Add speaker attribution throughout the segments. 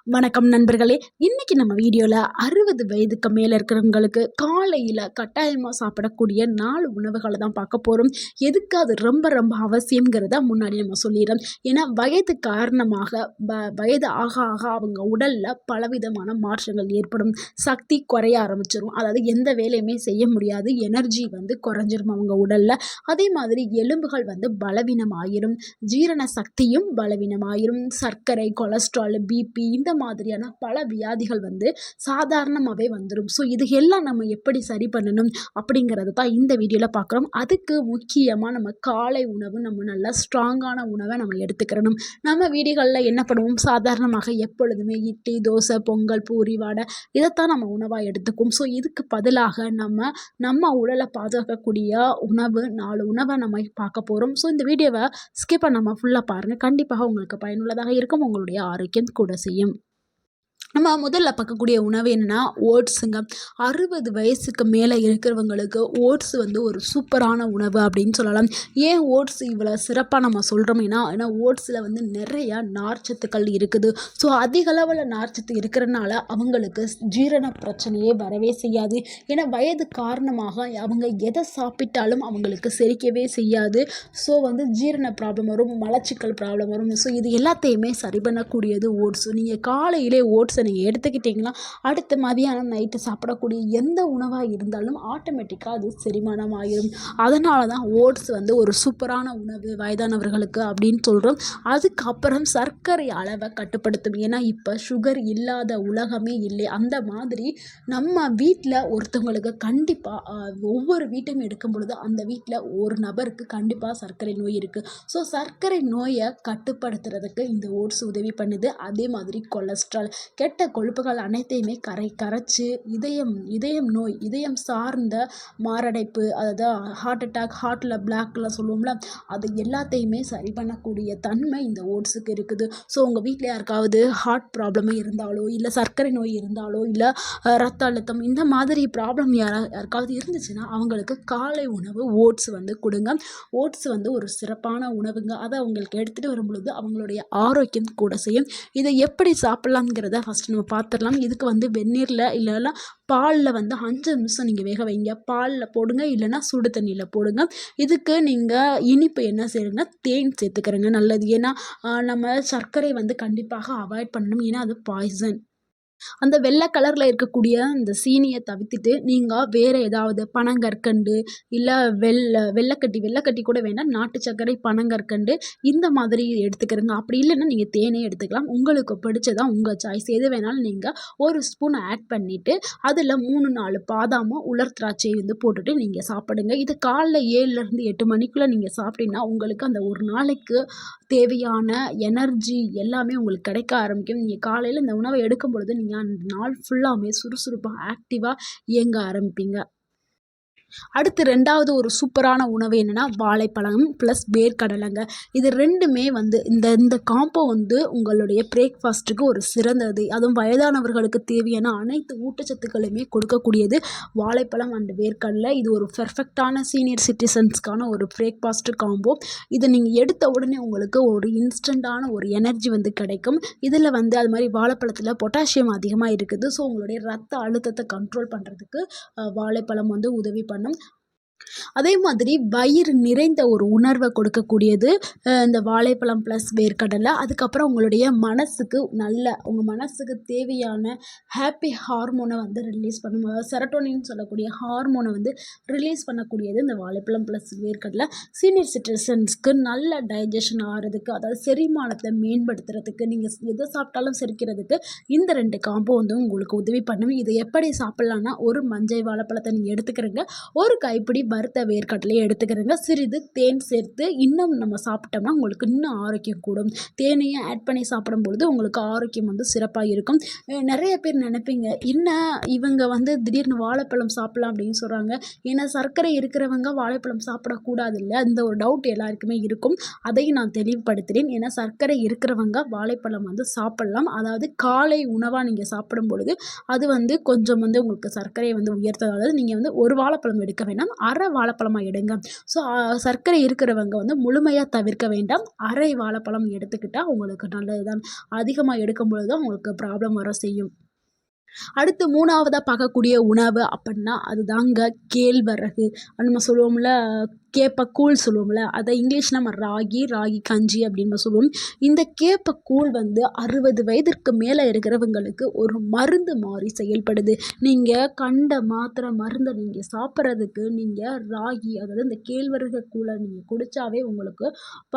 Speaker 1: வணக்கம் நண்பர்களே. இன்னைக்கு நம்ம வீடியோல 60 வயதுக்கு மேல இருக்கிறவங்களுக்கு காலையில கட்டாயமா சாப்பிடக்கூடிய 4 உணவுகளை தான் பார்க்க போறோம். எதுக்கு அது ரொம்ப ரொம்ப அவசியம்ங்கிறத முன்னாடி நம்ம சொல்லிடுறோம். ஏன்னா வயது காரணமாக வயது ஆக ஆக அவங்க உடல்ல பலவிதமான மாற்றங்கள் ஏற்படும். சக்தி குறைய ஆரம்பிச்சிடும். அதாவது எந்த வேலையுமே செய்ய முடியாது. எனர்ஜி குறைஞ்சிரும் அவங்க உடல்ல. அதே மாதிரி எலும்புகள் பலவீனமாயிரும். ஜீரண சக்தியும் பலவீனமாயிரும். சர்க்கரை, கொலஸ்ட்ரால், பிபி இந்த மாதிரியான பல வியாதிகள் சாதாரணமாகவே வந்துடும். ஸோ இது எல்லாம் நம்ம எப்படி சரி பண்ணணும் அப்படிங்கிறது தான் இந்த வீடியோவில் பார்க்குறோம். அதுக்கு முக்கியமாக நம்ம காலை உணவு நம்ம நல்லா ஸ்ட்ராங்கான உணவை நம்ம எடுத்துக்கிறணும். நம்ம வீடுகளில் என்ன பண்ணுவோம், சாதாரணமாக எப்பொழுதுமே இட்லி, தோசை, பொங்கல், பூரி, வடை இதைத்தான் நம்ம உணவாக எடுத்துக்குவோம். ஸோ இதுக்கு பதிலாக நம்ம உடலை பாதுகாக்கக்கூடிய உணவு 4 உணவை நம்ம பார்க்க போகிறோம். ஸோ இந்த வீடியோவை ஸ்கிப் பண்ணாமல் ஃபுல்லாக பாருங்கள். கண்டிப்பாக உங்களுக்கு பயனுள்ளதாக இருக்கும். உங்களுடைய ஆரோக்கியம் கூட செய்யும். நம்ம முதல்ல பார்க்கக்கூடிய உணவு என்னென்னா ஓட்ஸுங்க. 60 வயசுக்கு மேலே இருக்கிறவங்களுக்கு ஓட்ஸ் ஒரு சூப்பரான உணவு அப்படின்னு சொல்லலாம். ஏன் ஓட்ஸ் இவ்வளோ சிறப்பாக நம்ம சொல்கிறோம்னா, ஏன்னா ஓட்ஸில் நிறையா நார்ச்சத்துக்கள் இருக்குது. ஸோ அதிக அளவில் நார்ச்சத்து இருக்கிறனால அவங்களுக்கு ஜீரண பிரச்சனையே வரவே செய்யாது. ஏன்னா வயது காரணமாக அவங்க எதை சாப்பிட்டாலும் அவங்களுக்கு செரிக்கவே செய்யாது. ஸோ ஜீரண ப்ராப்ளம் வரும், மலச்சிக்கல் ப்ராப்ளம் வரும். ஸோ இது எல்லாத்தையுமே சரி பண்ணக்கூடியது ஓட்ஸ். நீங்கள் காலையிலே ஓட்ஸை நீங்கள் எடுத்துக்கிட்டிங்கன்னா அடுத்த மதியானம் நைட்டு சாப்பிடக்கூடிய எந்த உணவாக இருந்தாலும் ஆட்டோமேட்டிக்காக அது செரிமானம் ஆகிடும். அதனால தான் ஓட்ஸ் ஒரு சூப்பரான உணவு வயதானவர்களுக்கு அப்படின்னு சொல்கிறோம். அதுக்கப்புறம் சர்க்கரை அளவை கட்டுப்படுத்தும். ஏன்னா இப்போ சுகர் இல்லாத உலகமே இல்லை. அந்த மாதிரி நம்ம வீட்டில் ஒருத்தவங்களுக்கு கண்டிப்பாக ஒவ்வொரு வீட்டையும் எடுக்கும் பொழுது அந்த வீட்டில் ஒரு நபருக்கு கண்டிப்பாக சர்க்கரை நோய் இருக்குது. ஸோ சர்க்கரை நோயை கட்டுப்படுத்துறதுக்கு இந்த ஓட்ஸ் உதவி பண்ணுது. அதே மாதிரி கொலஸ்ட்ரால், கெட்ட கொழுப்புகள் அனைத்தையுமே கரைச்சி இதயம் நோய், இதயம் சார்ந்த மாரடைப்பு, அதாவது ஹார்ட் அட்டாக், ஹார்ட்டில் பிளாக்லாம் சொல்லுவோம்ல, அது எல்லாத்தையுமே சரி பண்ணக்கூடிய தன்மை இந்த ஓட்ஸுக்கு இருக்குது. ஸோ உங்கள் வீட்டில் யாருக்காவது ஹார்ட் ப்ராப்ளம் இருந்தாலோ, இல்லை சர்க்கரை நோய் இருந்தாலோ, இல்லை ரத்த அழுத்தம் இந்த மாதிரி ப்ராப்ளம் யாருக்காவது இருந்துச்சுன்னா அவங்களுக்கு காலை உணவு ஓட்ஸ் கொடுங்க. ஓட்ஸ் ஒரு சிறப்பான உணவுங்க. அதை அவங்களுக்கு எடுத்துகிட்டு வரும்பொழுது அவங்களுடைய ஆரோக்கியம் கூட செய்யும். இதை எப்படி சாப்பிட்லாங்கிறத ஃபஸ்ட்டு நம்ம பார்த்துடலாம். இதுக்கு வெந்நீரில் இல்லைன்னா பாலில் 5 நிமிஷம் நீங்கள் வேக வைங்க. பாலில் போடுங்க, இல்லைன்னா சுடு தண்ணியில் போடுங்க. இதுக்கு நீங்கள் இனிப்பு என்ன செய்யுங்கன்னா தேன் சேர்த்துக்கிறங்க நல்லது. ஏன்னா நம்ம சர்க்கரை கண்டிப்பாக அவாய்ட் பண்ணணும். ஏன்னா அது பாய்சன். அந்த வெள்ளை கலரில் இருக்கக்கூடிய அந்த சீனியை தவிர்த்துட்டு நீங்கள் வேறு ஏதாவது பனங்கற்கண்டு, இல்லை வெள்ளைக்கட்டி கூட வேண்டாம், நாட்டு சர்க்கரை, பனங்கற்கண்டு இந்த மாதிரி எடுத்துக்கிறங்க. அப்படி இல்லைன்னா நீங்கள் தேனே எடுத்துக்கலாம். உங்களுக்கு பிடிச்சதான் உங்கள் சாய்ஸ். எது வேணாலும் நீங்கள் ஒரு ஸ்பூன் ஆட் பண்ணிவிட்டு அதில் 3-4 பாதாமும் உலர் திராட்சை போட்டுட்டு நீங்கள் சாப்பிடுங்க. இது காலைல 7லேருந்து 8 மணிக்குள்ளே நீங்கள் சாப்பிட்டீங்கன்னா உங்களுக்கு அந்த ஒரு நாளைக்கு தேவையான எனர்ஜி எல்லாமே உங்களுக்கு கிடைக்க ஆரம்பிக்கும். நீங்கள் காலையில் இந்த உணவை எடுக்கும் பொழுது நீங்கள் அந்த நாள் ஃபுல்லாமே சுறுசுறுப்பாக ஆக்டிவாக இயங்க ஆரம்பிப்பீங்க. அடுத்து 2வது ஒரு சூப்பரான உணவு என்னென்னா வாழைப்பழம் ப்ளஸ் வேர்க்கடலைங்க. இது ரெண்டுமே இந்த காம்போ உங்களுடைய பிரேக்ஃபாஸ்ட்டுக்கு ஒரு சிறந்தது. அதுவும் வயதானவர்களுக்கு தேவையான அனைத்து ஊட்டச்சத்துக்களுமே கொடுக்கக்கூடியது வாழைப்பழம் அண்ட் வேர்க்கடலை. இது ஒரு பெர்ஃபெக்டான சீனியர் சிட்டிசன்ஸ்க்கான ஒரு பிரேக்ஃபாஸ்ட் காம்போ. இதை நீங்கள் எடுத்த உடனே உங்களுக்கு ஒரு இன்ஸ்டண்ட்டான ஒரு எனர்ஜி கிடைக்கும். இதில் அது மாதிரி வாழைப்பழத்தில் பொட்டாசியம் அதிகமாக இருக்குது. ஸோ உங்களுடைய ரத்த அழுத்தத்தை கண்ட்ரோல் பண்ணுறதுக்கு வாழைப்பழம் உதவி பண்ணும். அதே மாதிரி வயிறு நிறைந்த ஒரு உணர்வை கொடுக்கக்கூடியது இந்த வாழைப்பழம் ப்ளஸ் வேர்க்கடலை. அதுக்கப்புறம் உங்களுடைய மனசுக்கு உங்கள் மனசுக்கு தேவையான ஹாப்பி ஹார்மோனை ரிலீஸ் பண்ணும். செரட்டோனின் சொல்லக்கூடிய ஹார்மோனை ரிலீஸ் பண்ணக்கூடியது இந்த வாழைப்பழம் ப்ளஸ் வேர்க்கடலை. சீனியர் சிட்டிசன்ஸ்க்கு நல்ல டைஜஷன் ஆகிறதுக்கு, அதாவது செரிமானத்தை மேம்படுத்துறதுக்கு, நீங்கள் எதை சாப்பிட்டாலும் செரிக்கிறதுக்கு இந்த 2 காம்போ உங்களுக்கு உதவி பண்ணும். இதை எப்படி சாப்பிட்லான்னா, ஒரு மஞ்சள் வாழைப்பழத்தை நீங்கள் எடுத்துக்கிறீங்க, ஒரு கைப்பிடி வறுத்த வேர்க்கடலையை எடுத்துக்கிறங்க, சிறிது தேன் சேர்த்து இன்னும் நம்ம சாப்பிட்டோம்னா உங்களுக்கு இன்னும் ஆரோக்கியம் கூடும். தேனையும் ஆட் பண்ணி சாப்பிடும்பொழுது உங்களுக்கு ஆரோக்கியம் சிறப்பாக இருக்கும். நிறைய பேர் நினைப்பீங்க, என்ன இவங்க திடீர்னு வாழைப்பழம் சாப்பிடலாம் அப்படின்னு சொல்கிறாங்க. ஏன்னா சர்க்கரை இருக்கிறவங்க வாழைப்பழம் சாப்பிடக்கூடாது இல்லை, அந்த ஒரு டவுட் எல்லாருக்குமே இருக்கும். அதையும் நான் தெளிவுபடுத்துகிறேன். ஏன்னா சர்க்கரை இருக்கிறவங்க வாழைப்பழம் சாப்பிடலாம். அதாவது காலை உணவாக நீங்கள் சாப்பிடும் பொழுது அது கொஞ்சம் உங்களுக்கு சர்க்கரையை உயர்த்தது. அதாவது நீங்கள் ஒரு வாழைப்பழம் எடுக்க வேண்டாம், 1/2 அரை வாழைப்பழமாக எடுங்க. ஸோ சர்க்கரை இருக்கிறவங்க வந்து முழுமையாக தவிர்க்க வேண்டாம். அரை வாழைப்பழம் எடுத்துக்கிட்டால் உங்களுக்கு நல்லது தான். அதிகமாக எடுக்கும்பொழுது தான் உங்களுக்கு ப்ராப்ளம் வர செய்யும். அடுத்து 3வதா பார்க்கக்கூடிய உணவு அப்படின்னா அதுதாங்க கேழ்வரகு. நம்ம சொல்லுவோம்ல கேப்பக்கூழ் சொல்லுவோம்ல, அதை இங்கிலீஷ் நம்ம ராகி கஞ்சி அப்படின்னு சொல்லுவோம். இந்த கேப்பக்கூழ் வந்து 60 வயதிற்கு மேலே இருக்கிறவங்களுக்கு ஒரு மருந்து மாறி செயல்படுது. நீங்கள் கண்ட மாத்திரை மருந்தை நீங்கள் சாப்பிட்றதுக்கு நீங்கள் ராகி, அதாவது இந்த கேழ்வரகு கூழை நீங்கள் குடித்தாவே உங்களுக்கு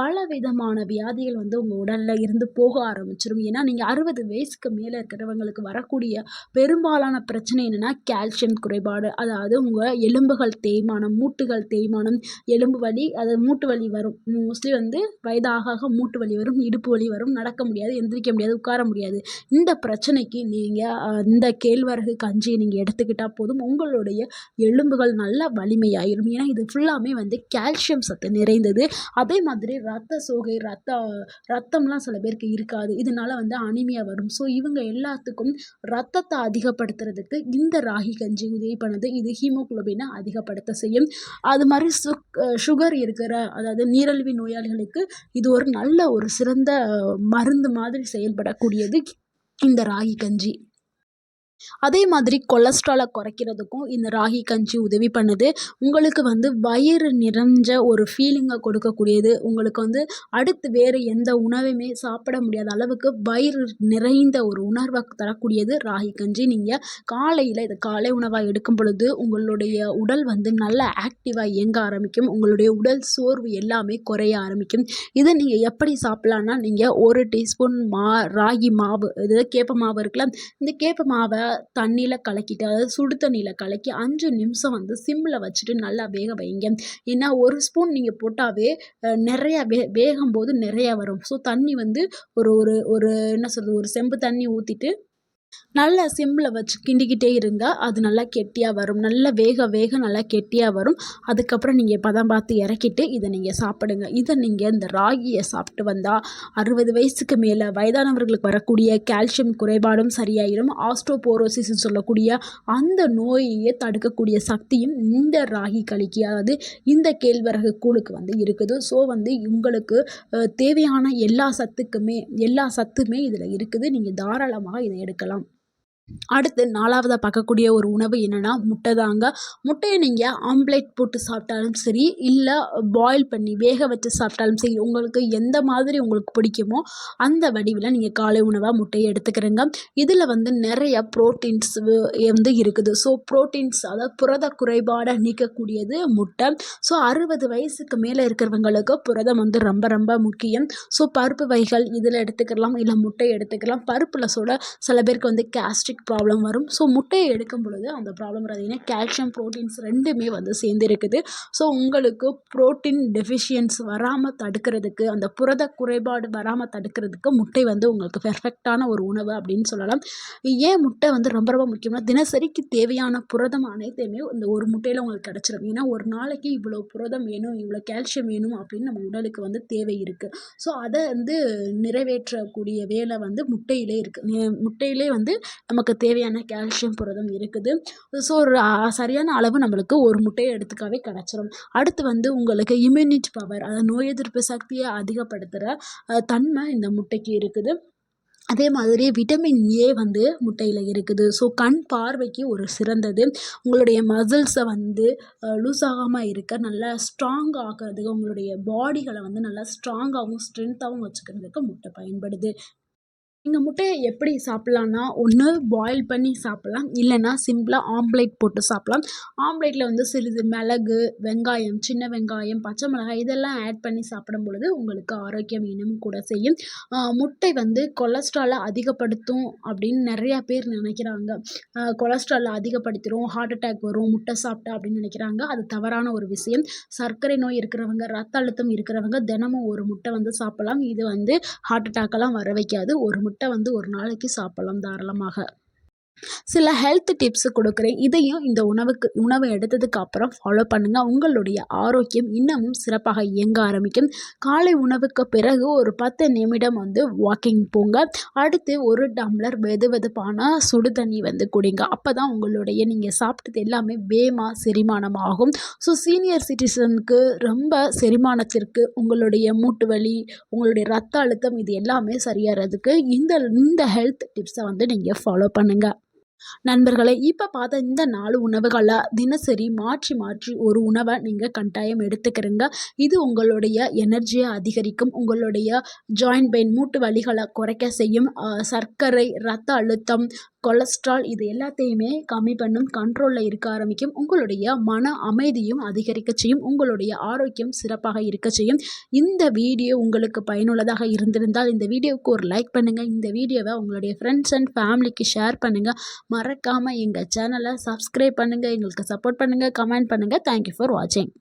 Speaker 1: பல விதமான வியாதிகள் வந்து உங்கள் உடலில் இருந்து போக ஆரம்பிச்சிடும். ஏன்னா நீங்கள் 60 வயசுக்கு மேலே இருக்கிறவங்களுக்கு வரக்கூடிய பெரும்பாலான பிரச்சனை என்னென்னா கால்சியம் குறைபாடு. அதாவது உங்கள் எலும்புகள் தேய்மானம், மூட்டுகள் தேய்மானம், எலும்பு வலி, அது மூட்டு வலி வரும். மோஸ்ட்லி வந்து வயதாக ஆக மூட்டு வலி வரும், இடுப்பு வலி வரும், நடக்க முடியாது, எந்திரிக்க முடியாது, உட்கார முடியாது. இந்த பிரச்சனைக்கு நீங்கள் இந்த கேழ்வரகு கஞ்சியை நீங்கள் எடுத்துக்கிட்டால் போதும். உங்களுடைய எலும்புகள் நல்லா வலிமையாயிரும். ஏன்னா இது ஃபுல்லாமே வந்து கால்சியம் சத்து நிறைந்தது. அதே மாதிரி ரத்த சோகை, ரத்தம்லாம் சில பேருக்கு இருக்காது. இதனால வந்து அனிமியா வரும். ஸோ இவங்க எல்லாத்துக்கும் ரத்தத்தை அதிகப்படுத்துறதுக்கு இந்த ராகி கஞ்சி உதவி பண்ணுது. இது ஹீமோகுளோபினை அதிகப்படுத்த செய்யும். அது மாதிரி சுகர் இருக்கிற, அதாவது நீரிழிவு நோயாளிகளுக்கு இது ஒரு நல்ல ஒரு சிறந்த மருந்து மாதிரி செயல்படக்கூடியது இந்த ராகி கஞ்சி. அதே மாதிரி கொலஸ்ட்ராலை குறைக்கிறதுக்கும் இந்த ராகி கஞ்சி உதவி பண்ணுது. உங்களுக்கு வந்து வயிறு நிறைஞ்ச ஒரு ஃபீலிங்கை கொடுக்கக்கூடியது. உங்களுக்கு வந்து அடுத்து வேறு எந்த உணவுமே சாப்பிட முடியாத அளவுக்கு வயிறு நிறைந்த ஒரு உணர்வை தரக்கூடியது ராகி கஞ்சி. நீங்கள் காலையில் இதை காலை உணவாக எடுக்கும் பொழுது உங்களுடைய உடல் வந்து நல்லா ஆக்டிவாக இயங்க ஆரம்பிக்கும். உங்களுடைய உடல் சோர்வு எல்லாமே குறைய ஆரம்பிக்கும். இதை நீங்கள் எப்படி சாப்பிட்லான்னா, நீங்கள் 1 டீஸ்பூன் ராகி மாவு, இது கேப்ப மாவு இருக்குல்ல, இந்த கேப்ப மாவை தண்ணியில் கலக்கிட்டு, அதாவது சுடு தண்ணியில் கலக்கி 5 நிமிஷம் வந்து சிம்மில் வச்சுட்டு நல்லா வேக வைங்க. ஏன்னா 1 ஸ்பூன் நீங்கள் போட்டாவே நிறையா வேகும்போது நிறையா வரும். ஸோ தண்ணி வந்து ஒரு ஒரு ஒரு என்ன சொல்கிறது, ஒரு செம்பு தண்ணி ஊற்றிட்டு நல்லா சிம்மில் வச்சு கிண்டிக்கிட்டே இருங்க. அது நல்லா கெட்டியாக வரும். நல்லா வேக வேக நல்லா கெட்டியாக வரும். அதுக்கப்புறம் நீங்கள் பதம் பார்த்து இறக்கிட்டு இதை நீங்கள் சாப்பிடுங்க. இதை நீங்கள் இந்த ராகியை சாப்பிட்டு வந்தால் 60 வயசுக்கு மேலே வயதானவர்களுக்கு வரக்கூடிய கால்சியம் குறைபாடும் சரியாயிடும். ஆஸ்ட்ரோபோரோசிஸ்ன்னு சொல்லக்கூடிய அந்த நோயையே தடுக்கக்கூடிய சக்தியும் இந்த ராகி களிக்கு, அதாவது இந்த கேழ்வரகு கூழுக்கு வந்து இருக்குது. ஸோ வந்து உங்களுக்கு தேவையான எல்லா சத்துமே இதில் இருக்குது. நீங்கள் தாராளமாக இதை எடுக்கலாம். அடுத்து 4வதா பார்க்கக்கூடிய ஒரு உணவு என்னென்னா முட்டை தாங்க. முட்டையை நீங்கள் ஆம்லேட் போட்டு சாப்பிட்டாலும் சரி, இல்லை பாயில் பண்ணி வேக வச்சு சாப்பிட்டாலும் சரி, உங்களுக்கு எந்த மாதிரி உங்களுக்கு பிடிக்குமோ அந்த வடிவில் நீங்கள் காலை உணவாக முட்டையை எடுத்துக்கிறங்க. இதில் வந்து நிறைய ப்ரோட்டீன்ஸ் வந்து இருக்குது. ஸோ ப்ரோட்டீன்ஸ், அதாவது புரத குறைபாடை நீக்கக்கூடியது முட்டை. ஸோ 60 வயசுக்கு மேலே இருக்கிறவங்களுக்கு புரதம் வந்து ரொம்ப ரொம்ப முக்கியம். ஸோ பருப்பு வகைகள் இதில் எடுத்துக்கலாம், இல்லை முட்டை எடுத்துக்கலாம். பருப்பில் சில பேருக்கு வந்து கேஸ்ட்ரிக் ப்ராப்ளம் வரும். ஸோ முட்டையை எடுக்கும் பொழுது அந்த ப்ராப்ளம் வராது. ஏன்னா கால்சியம், ப்ரோட்டீன்ஸ் ரெண்டுமே வந்து சேர்ந்து இருக்குது. ஸோ உங்களுக்கு ப்ரோட்டீன் டெஃபிஷியன்ஸ் வராமல் தடுக்கிறதுக்கு, அந்த புரத குறைபாடு வராமல் தடுக்கிறதுக்கு முட்டை வந்து உங்களுக்கு பெர்ஃபெக்டான ஒரு உணவு அப்படின்னு சொல்லலாம். ஏன் முட்டை வந்து ரொம்ப ரொம்ப முக்கியம்னா, தினசரிக்கு தேவையான புரதம் அனைத்தையுமே இந்த ஒரு முட்டையில் உங்களுக்கு கிடச்சிடும். ஏன்னா ஒரு நாளைக்கு இவ்வளோ புரதம் வேணும், இவ்வளோ கால்சியம் வேணும் அப்படின்னு நம்ம உடலுக்கு வந்து தேவை இருக்குது. ஸோ அதை வந்து நிறைவேற்றக்கூடிய வேலை வந்து முட்டையிலே இருக்குது. முட்டையிலே வந்து நமக்கு தேவையான கால்சியம், புரதம் இருக்குது. ஸோ ஒரு சரியான அளவு நம்மளுக்கு ஒரு முட்டையை எடுத்துக்காவே கிடச்சிரும். அடுத்து வந்து உங்களுக்கு இம்யூனிட்டி பவர், அதாவது நோய் எதிர்ப்பு சக்தியை அதிகப்படுத்துகிற தன்மை இந்த முட்டைக்கு இருக்குது. அதே மாதிரி விட்டமின் ஏ வந்து முட்டையில் இருக்குது. ஸோ கண் பார்வைக்கு ஒரு சிறந்தது. உங்களுடைய மசில்ஸை வந்து லூஸ் ஆகாமல் இருக்க, நல்லா ஸ்ட்ராங் ஆகிறதுக்கு, உங்களுடைய பாடிகளை வந்து நல்லா ஸ்ட்ராங்காகவும் ஸ்ட்ரென்த்தாகவும் வச்சுக்கிறதுக்கு முட்டை பயன்படுது. நீங்கள் முட்டையை எப்படி சாப்பிட்லான்னா, ஒன்று பாயில் பண்ணி சாப்பிட்லாம், இல்லைன்னா சிம்பிளாக ஆம்லேட் போட்டு சாப்பிட்லாம். ஆம்லேட்டில் வந்து சிறிது மிளகு, வெங்காயம், சின்ன வெங்காயம், பச்சை மிளகாய் இதெல்லாம் ஆட் பண்ணி சாப்பிடும் பொழுது உங்களுக்கு ஆரோக்கியம் இன்னமும் கூட செய்யும். முட்டை வந்து கொலஸ்ட்ராலை அதிகப்படுத்தும் அப்படின்னு நிறையா பேர் நினைக்கிறாங்க. கொலஸ்ட்ராலை அதிகப்படுத்திடும், ஹார்ட் அட்டாக் வரும் முட்டை சாப்பிட்டா அப்படின்னு நினைக்கிறாங்க. அது தவறான ஒரு விஷயம். சர்க்கரை நோய் இருக்கிறவங்க, ரத்த அழுத்தம் இருக்கிறவங்க தினமும் ஒரு முட்டை வந்து சாப்பிட்லாம். இது வந்து ஹார்ட் அட்டாக்கெல்லாம் வர வைக்காது. ஒரு முட்டை வந்து ஒரு நாளைக்கு சாப்பிட்லாம் தாராளமாக. சில ஹெல்த் டிப்ஸ் கொடுக்குறேன். இதையும் இந்த உணவு எடுத்ததுக்கு அப்புறம் ஃபாலோ பண்ணுங்கள். உங்களுடைய ஆரோக்கியம் இன்னமும் சிறப்பாக இயங்க ஆரம்பிக்கும். காலை உணவுக்கு பிறகு ஒரு 10 நிமிடம் வாக்கிங் போங்க. அடுத்து ஒரு டம்ளர் வெதுவெதுப்பான சுடு தண்ணி குடிங்க. அப்போ தான் உங்களுடைய நீங்கள் சாப்பிட்டது எல்லாமே செரிமானம் ஆகும். ஸோ சீனியர் சிட்டிசனுக்கு ரொம்ப செரிமானத்திற்கு, உங்களுடைய மூட்டு வலி, உங்களுடைய ரத்த அழுத்தம் இது எல்லாமே சரியாகிறதுக்கு இந்த ஹெல்த் டிப்ஸை நீங்கள் ஃபாலோ பண்ணுங்கள். நண்பர்களே, இப்போ பார்த்த இந்த 4 உணவுகளை தினசரி மாற்றி மாற்றி ஒரு உணவை நீங்கள் கட்டாயம் எடுத்துக்கிறீங்க. இது உங்களுடைய எனர்ஜியை அதிகரிக்கும். உங்களுடைய ஜாயிண்ட் பெயின், மூட்டு வலிகளை குறைக்க செய்யும். சர்க்கரை, ரத்த அழுத்தம், கொலஸ்ட்ரால் இது எல்லாத்தையுமே கம்மி பண்ணும். கண்ட்ரோலில் இருக்க ஆரம்பிக்கும். உங்களுடைய மன அமைதியும் அதிகரிக்க செய்யும். உங்களுடைய ஆரோக்கியம் சிறப்பாக இருக்க செய்யும். இந்த வீடியோ உங்களுக்கு பயனுள்ளதாக இருந்திருந்தால் இந்த வீடியோவுக்கு ஒரு லைக் பண்ணுங்கள். இந்த வீடியோவை உங்களுடைய ஃப்ரெண்ட்ஸ் அண்ட் ஃபேமிலிக்கு ஷேர் பண்ணுங்கள். மறக்காமல் எங்கள் சேனலை சப்ஸ்கிரைப் பண்ணுங்கள். எங்களுக்கு சப்போர்ட் பண்ணுங்கள். கமெண்ட் பண்ணுங்கள். தேங்க்யூ ஃபார் வாட்சிங்.